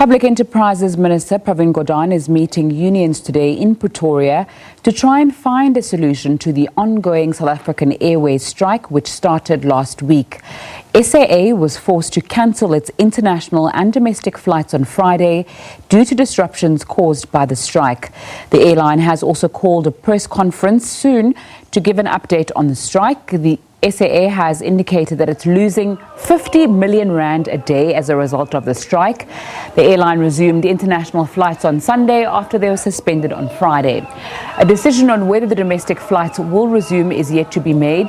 Public Enterprises Minister Pravin Gordhan is meeting unions today in Pretoria to try and find a solution to the ongoing South African Airways strike, which started last week. SAA was forced to cancel its international and domestic flights on Friday due to disruptions caused by the strike. The airline has also called a press conference soon to give an update on the strike. The SAA has indicated that it's losing 50 million rand a day as a result of the strike. The airline resumed international flights on Sunday after they were suspended on Friday. A decision on whether the domestic flights will resume is yet to be made.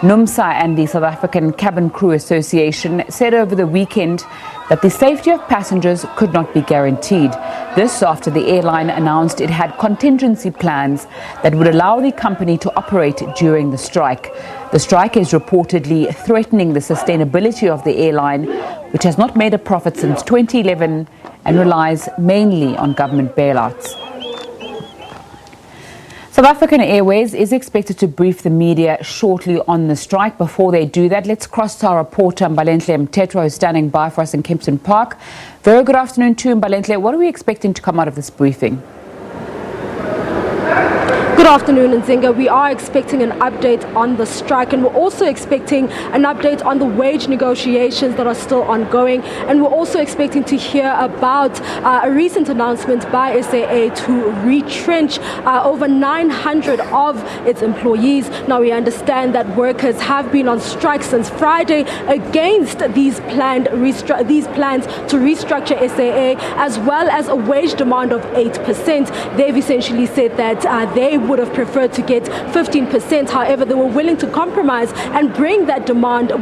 NUMSA and the South African Cabin Crew Association said over the weekend that the safety of passengers could not be guaranteed. This after the airline announced it had contingency plans that would allow the company to operate during the strike. The strike is reportedly threatening the sustainability of the airline, which has not made a profit since 2011 and relies mainly on government bailouts. South African Airways is expected to brief the media shortly on the strike. Before they do that, let's cross to our reporter Mbalenhle Mthethwa, who's standing by for us in Kempton Park. Very good afternoon to you, Mbalenhle. What are we expecting to come out of this briefing? Good afternoon, Nzinga. We are expecting an update on the strike, and we're also expecting an update on the wage negotiations that are still ongoing. And we're also expecting to hear about a recent announcement by SAA to retrench over 900 of its employees. Now, we understand that workers have been on strike since Friday against these plans to restructure SAA, as well as a wage demand of 8%. They've essentially said that they would have preferred to get 15%. However, they were willing to compromise and bring that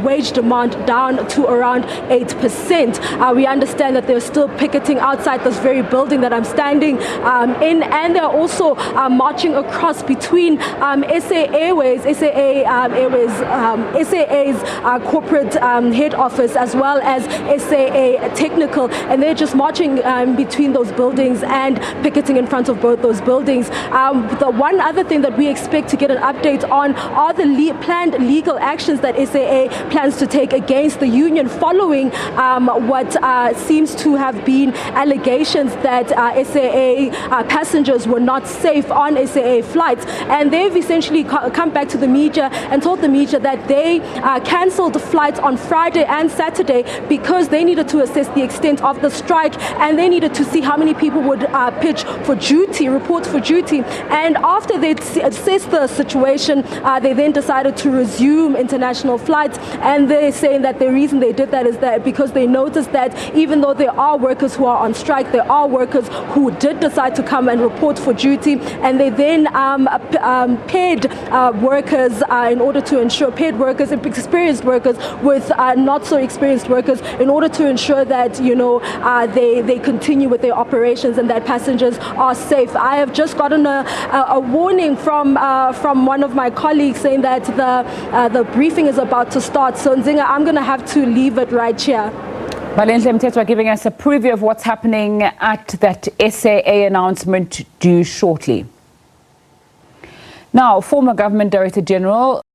wage demand down to around 8%. We understand that they're still picketing outside this very building that I'm standing in, and they're also marching across between SAA's corporate head office as well as SAA Technical, and they're just marching between those buildings and picketing in front of both those buildings. The one other thing that we expect to get an update on are the planned legal actions that SAA plans to take against the union following what seems to have been allegations that SAA passengers were not safe on SAA flights. And they've essentially come back to the media and told the media that they cancelled flights on Friday and Saturday because they needed to assess the extent of the strike, and they needed to see how many people would pitch for duty, report for duty. And after they assessed the situation, they then decided to resume international flights. And they're saying that the reason they did that is that because they noticed that even though there are workers who are on strike, there are workers who did decide to come and report for duty, and they then paired workers in order to ensure experienced workers with not so experienced workers in order to ensure that they continue with their operations and that passengers are safe. I have just gotten a warning from one of my colleagues saying that the briefing is about to start. So Nzinga, I'm going to have to leave it right here. Mbalenhle Mthethwa giving us a preview of what's happening at that SAA announcement due shortly. Now, former Government Director General